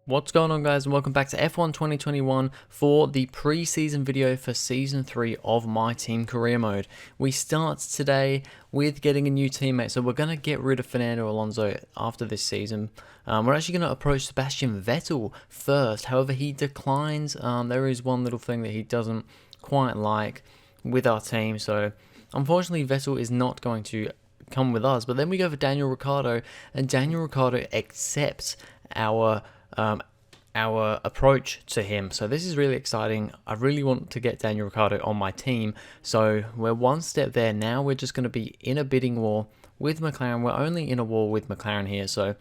What's going on, guys, and welcome back to F1 2021 for the pre-season video for Season 3 of My Team Career Mode. We start today with getting a new teammate, so we're going to get rid of Fernando Alonso after this season. We're actually going to approach Sebastian Vettel first, however he declines. There is one little thing that he doesn't quite like with our team, so unfortunately Vettel is not going to come with us. But then we go for Daniel Ricciardo, and Daniel Ricciardo accepts our approach to him. So this is really exciting. I really want to get Daniel Ricciardo on my team. So we're one step there. Now we're just going to be in a bidding war with McLaren. We're only in a war with McLaren here. So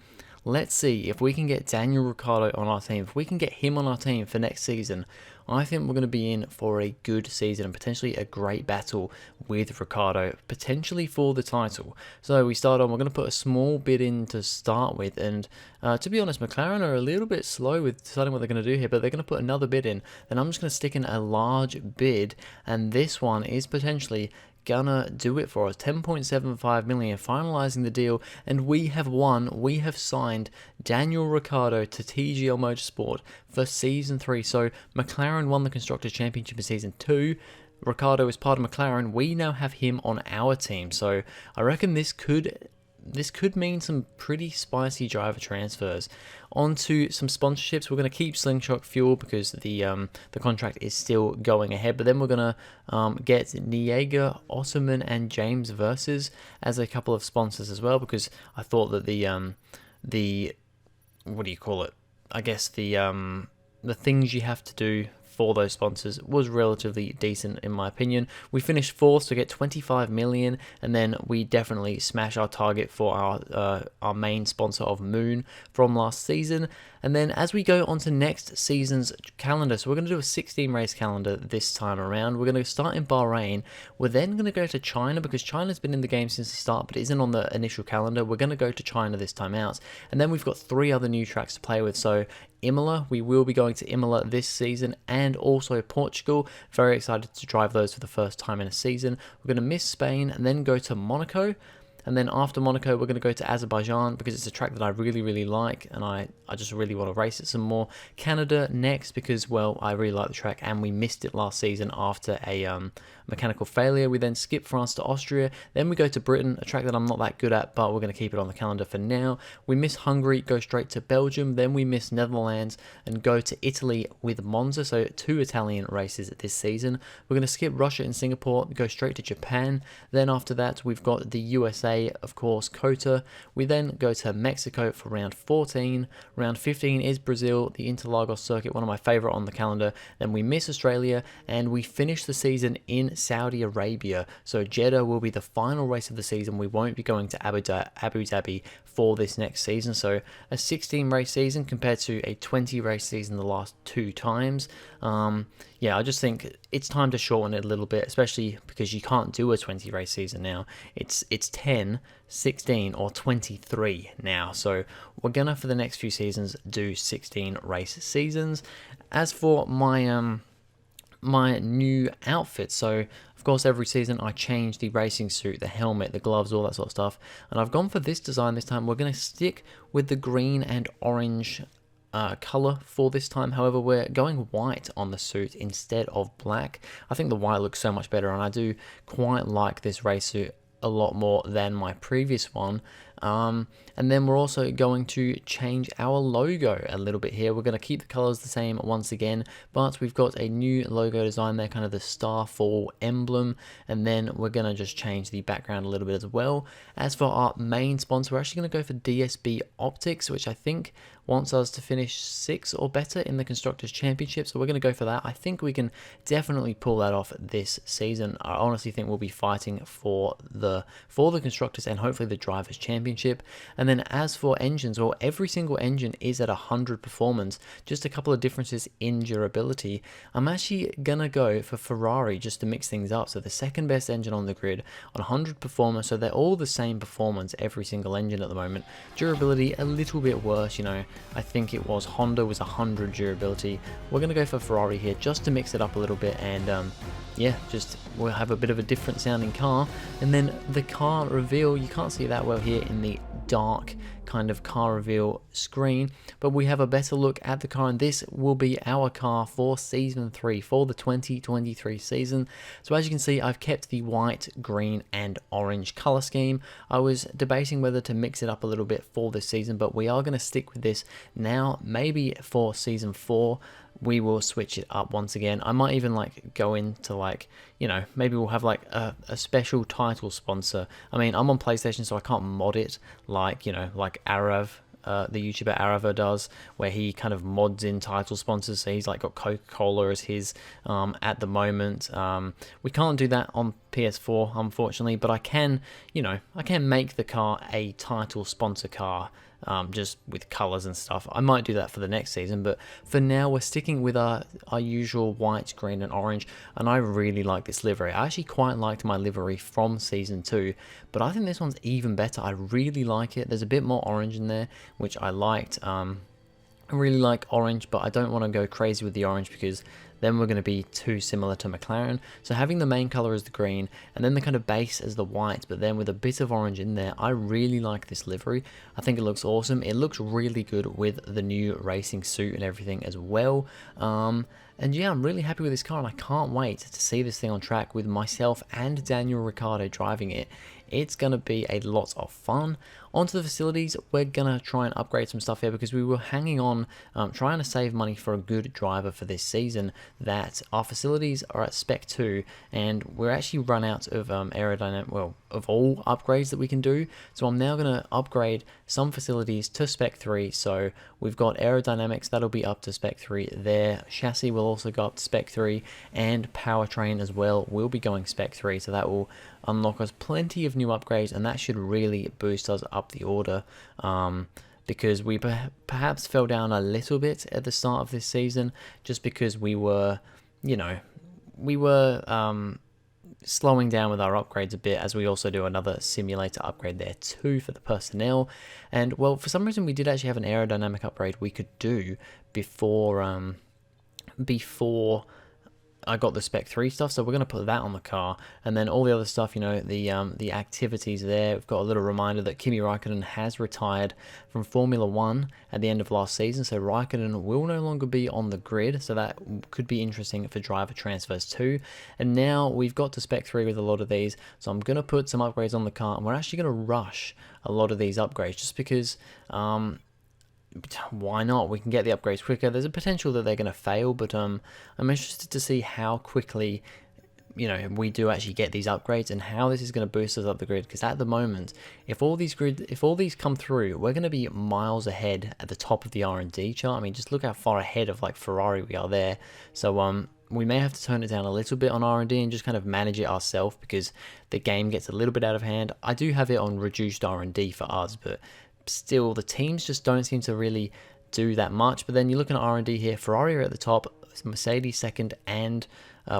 let's see if we can get Daniel Ricciardo on our team. If we can get him on our team for next season, I think we're going to be in for a good season and potentially a great battle with Ricciardo, potentially for the title. So we start on, we're going to put a small bid in to start with, and to be honest, McLaren are a little bit slow with deciding what they're going to do here, but they're going to put another bid in. Then I'm just going to stick in a large bid, and this one is potentially gonna do it for us. 10.75 million, finalizing the deal, and we have won. We have signed Daniel Ricciardo to TGL Motorsport for Season 3. So McLaren won the Constructors' Championship in Season 2. Ricciardo is part of McLaren. We now have him on our team. So I reckon this could mean some pretty spicy driver transfers. On to some sponsorships. We're going to keep Slingshot Fuel because the contract is still going ahead. But then we're going to get Niega, Osserman, and James Versus as a couple of sponsors as well, because I thought that the what do you call it? I guess the things you have to do for those sponsors was relatively decent in my opinion. We finished 4th to get 25 million, and then we definitely smash our target for our main sponsor of Moon from last season. And then as we go on to next season's calendar, so we're going to do a 16 race calendar this time around. We're going to start in Bahrain. We're then going to go to China, because China's been in the game since the start but isn't on the initial calendar. We're going to go to China this time out, and then we've got 3 other new tracks to play with. So Imola, we will be going to Imola this season, and also Portugal. Very excited to drive those for the first time in a season. We're going to miss Spain and then go to Monaco. And then after Monaco, we're going to go to Azerbaijan, because it's a track that I really like, and I just really want to race it some more. Canada next, because, well, I really like the track, and we missed it last season after a mechanical failure. We then skip France to Austria. Then we go to Britain, a track that I'm not that good at, but we're going to keep it on the calendar for now. We miss Hungary, go straight to Belgium. Then we miss Netherlands and go to Italy with Monza. So 2 Italian races this season. We're going to skip Russia and Singapore, go straight to Japan. Then after that, we've got the USA, of course, COTA. We then go to Mexico for round 14. Round 15 is Brazil, the Interlagos circuit, one of my favorite on the calendar. Then we miss Australia, and we finish the season in Saudi Arabia. So Jeddah will be the final race of the season. We won't be going to Abu Dhabi for this next season. So a 16 race season compared to a 20 race season the last 2 times. Yeah, I just think it's time to shorten it a little bit, especially because you can't do a 20 race season now. It's 10, 16, or 23 now. So we're gonna, for the next few seasons, do 16 race seasons. As for my my new outfit, so of course every season I change the racing suit, the helmet, the gloves, all that sort of stuff, and I've gone for this design this time. We're going to stick with the green and orange color for this time. However, we're going white on the suit instead of black. I think the white looks so much better, and I do quite like this race suit a lot more than my previous one. And then we're also going to change our logo a little bit here. We're going to keep the colors the same once again, but we've got a new logo design there, kind of the starfall emblem, and then we're going to just change the background a little bit as well. As for our main sponsor, we're actually going to go for DSB Optics, which I think wants us to finish 6th or better in the Constructors' Championship, so we're going to go for that. I think we can definitely pull that off this season. I honestly think we'll be fighting for the Constructors and hopefully the Drivers' Championship. And then as for engines, well, every single engine is at 100 performance, just a couple of differences in durability. I'm actually going to go for Ferrari just to mix things up, so the second best engine on the grid on 100 performance, so they're all the same performance, every single engine at the moment. Durability a little bit worse, you know, I think it was Honda was 100 durability. We're going to go for Ferrari here just to mix it up a little bit, and yeah, just we'll have a bit of a different sounding car. And then the car reveal, you can't see that well here in the dark kind of car reveal screen, but we have a better look at the car, and this will be our car for season 3 for the 2023 season. So as you can see, I've kept the white, green and orange color scheme. I was debating whether to mix it up a little bit for this season, but we are going to stick with this now. Maybe for season 4 we will switch it up once again. I might even like go into like, you know, maybe we'll have like a special title sponsor. I mean, I'm on PlayStation, so I can't mod it like, you know, like Arav, the YouTuber Arava does, where he kind of mods in title sponsors. So he's like got Coca-Cola as his at the moment. We can't do that on PS4, unfortunately, but I can, you know, I can make the car a title sponsor car. Just with colors and stuff. I might do that for the next season, but for now we're sticking with our usual white, green and orange, and I really like this livery. I actually quite liked my livery from season 2, but I think this one's even better. I really like it. There's a bit more orange in there, which I liked. I really like orange, but I don't want to go crazy with the orange because then we're going to be too similar to McLaren. So having the main color as the green and then the kind of base as the white, but then with a bit of orange in there, I really like this livery. I think it looks awesome. It looks really good with the new racing suit and everything as well. And yeah, I'm really happy with this car, and I can't wait to see this thing on track with myself and Daniel Ricciardo driving it. It's going to be a lot of fun. Onto the facilities, we're going to try and upgrade some stuff here because we were hanging on, trying to save money for a good driver for this season, that our facilities are at Spec 2, and we're actually run out of aerodynamic, well, of all upgrades that we can do. So I'm now going to upgrade some facilities to Spec 3. So we've got aerodynamics, that'll be up to Spec 3 there. Chassis will also go up to Spec 3, and powertrain as well will be going Spec 3. So that will unlock us plenty of new upgrades, and that should really boost us up the order, because we perhaps fell down a little bit at the start of this season just because we were, you know, slowing down with our upgrades a bit, as we also do another simulator upgrade there too for the personnel. And well, for some reason we did actually have an aerodynamic upgrade we could do before I got the Spec 3 stuff, so we're going to put that on the car, and then all the other stuff, you know, the activities there. We've got a little reminder that Kimi Raikkonen has retired from Formula 1 at the end of last season, so Raikkonen will no longer be on the grid, so that could be interesting for driver transfers too. And now we've got to Spec 3 with a lot of these, so I'm going to put some upgrades on the car, and we're actually going to rush a lot of these upgrades just because why not? We can get the upgrades quicker. There's a potential that they're going to fail, but I'm interested to see how quickly, you know, we do actually get these upgrades and how this is going to boost us up the grid. Because at the moment, if all these come through, we're going to be miles ahead at the top of the R&D chart. I mean, just look how far ahead of like Ferrari we are there. So we may have to tone it down a little bit on R&D and just kind of manage it ourselves, because the game gets a little bit out of hand. I do have it on reduced R&D for us, but still the teams just don't seem to really do that much. But then you're looking at R&D here, Ferrari are at the top, Mercedes second, and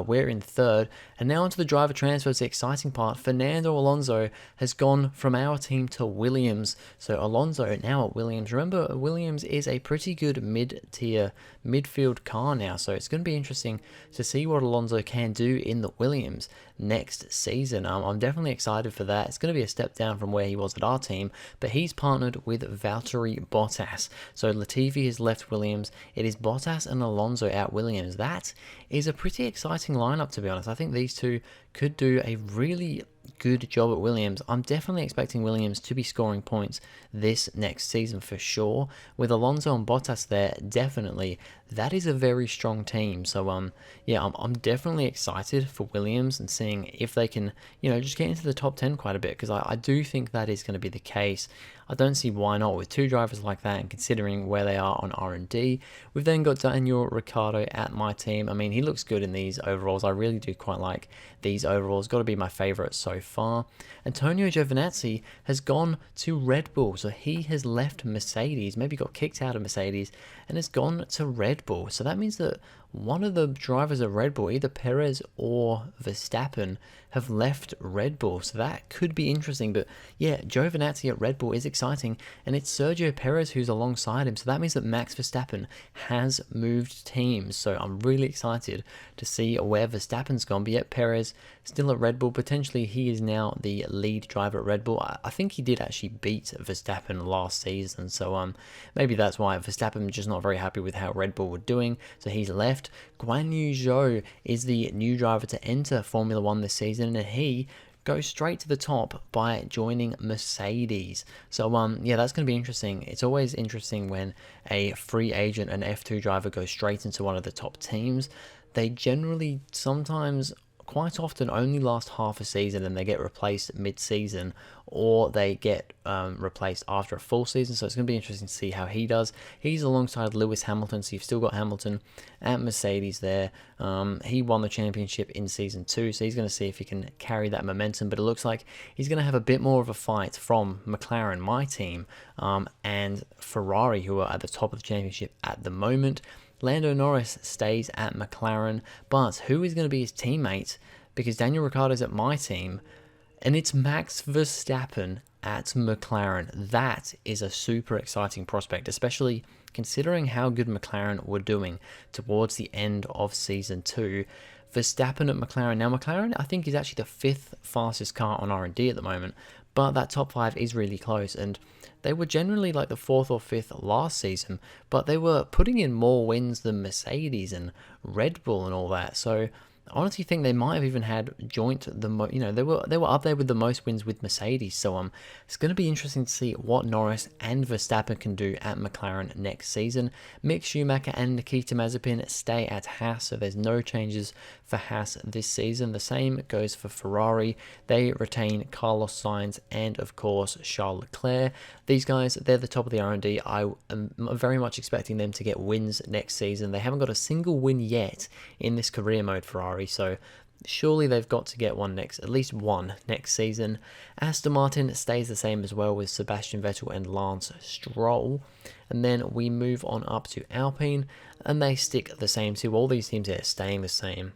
we're in third. And now onto the driver transfers, the exciting part. Fernando Alonso has gone from our team to Williams. So Alonso now at Williams. Remember, Williams is a pretty good mid-tier midfield car now, so it's going to be interesting to see what Alonso can do in the Williams next season. I'm definitely excited for that. It's going to be a step down from where he was at our team, but he's partnered with Valtteri Bottas. So Latifi has left Williams. It is Bottas and Alonso at Williams. That is a pretty exciting lineup, to be honest. I think these two could do a really good job at Williams. I'm definitely expecting Williams to be scoring points this next season for sure. With Alonso and Bottas there, definitely, that is a very strong team. So yeah, I'm definitely excited for Williams and seeing if they can, you know, just get into the top 10 quite a bit, because I do think that is going to be the case. I don't see why not with two drivers like that, and considering where they are on R&D. We've then got Daniel Ricciardo at my team. I mean, he looks good in these overalls. I really do quite like these overalls. Got to be my favorite so far. Antonio Giovinazzi has gone to Red Bull. So he has left Mercedes, maybe got kicked out of Mercedes, and has gone to Red Bull. So that means that one of the drivers of Red Bull, either Perez or Verstappen, have left Red Bull, so that could be interesting. But yeah, Giovinazzi at Red Bull is exciting, and it's Sergio Perez who's alongside him, so that means that Max Verstappen has moved teams. So I'm really excited to see where Verstappen's gone. But yet Perez still at Red Bull. Potentially he is now the lead driver at Red Bull. I think he did actually beat Verstappen last season, so maybe that's why Verstappen just not very happy with how Red Bull were doing, so he's left. Guan Yu Zhou is the new driver to enter Formula One this season, and he goes straight to the top by joining Mercedes. So yeah, that's going to be interesting. It's always interesting when a free agent, an F2 driver, goes straight into one of the top teams. They generally sometimes, quite often, only last half a season and they get replaced mid-season, or they get replaced after a full season. So it's going to be interesting to see how he does. He's alongside Lewis Hamilton, so you've still got Hamilton at Mercedes there. He won the championship in season 2, so he's going to see if he can carry that momentum. But it looks like he's going to have a bit more of a fight from McLaren, my team, and Ferrari, who are at the top of the championship at the moment. Lando Norris stays at McLaren, but who is going to be his teammate? Because Daniel Ricciardo's at my team, and it's Max Verstappen at McLaren. That is a super exciting prospect, especially considering how good McLaren were doing towards the end of Season 2. Verstappen at McLaren. Now, McLaren, I think, is actually the 5th fastest car on R&D at the moment, but that top 5 is really close, and they were generally like the 4th or 5th last season, but they were putting in more wins than Mercedes and Red Bull and all that. So I honestly think they might have even had joint they were up there with the most wins with Mercedes. So it's going to be interesting to see what Norris and Verstappen can do at McLaren next season. Mick Schumacher and Nikita Mazepin stay at Haas, so there's no changes for Haas this season. The same goes for Ferrari. They retain Carlos Sainz and of course Charles Leclerc. These guys, they're the top of the R&D. I am very much expecting them to get wins next season. They haven't got a single win yet in this career mode Ferrari, so surely they've got to get one at least one next season. Aston Martin stays the same as well with Sebastian Vettel and Lance Stroll. And then we move on up to Alpine, and they stick the same too. All these teams are staying the same.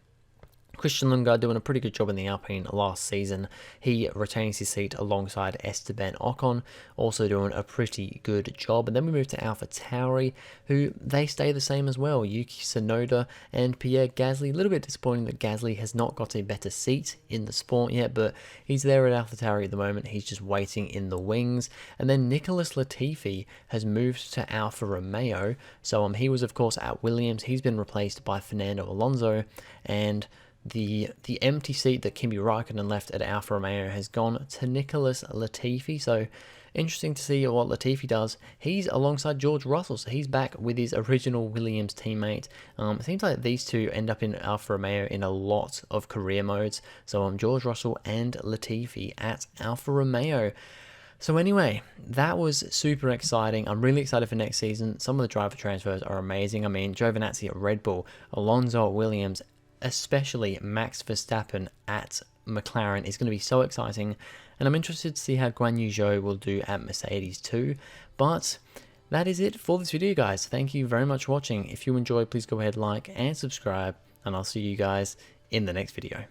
Christian Lundgaard doing a pretty good job in the Alpine last season. He retains his seat alongside Esteban Ocon, also doing a pretty good job. And then we move to AlphaTauri, who they stay the same as well. Yuki Tsunoda and Pierre Gasly. A little bit disappointing that Gasly has not got a better seat in the sport yet, but he's there at AlphaTauri at the moment. He's just waiting in the wings. And then Nicholas Latifi has moved to Alfa Romeo. So he was, of course, at Williams. He's been replaced by Fernando Alonso, and the empty seat that Kimi Raikkonen left at Alfa Romeo has gone to Nicholas Latifi. So interesting to see what Latifi does. He's alongside George Russell, so he's back with his original Williams teammate. It seems like these two end up in Alfa Romeo in a lot of career modes. So George Russell and Latifi at Alfa Romeo. So anyway, that was super exciting. I'm really excited for next season. Some of the driver transfers are amazing. I mean, Giovinazzi at Red Bull, Alonso at Williams, especially Max Verstappen at McLaren is going to be so exciting, and I'm interested to see how Guan Yu Zhou will do at Mercedes too. But that is it for this video, guys. Thank you very much for watching. If you enjoyed, please go ahead, like and subscribe, and I'll see you guys in the next video.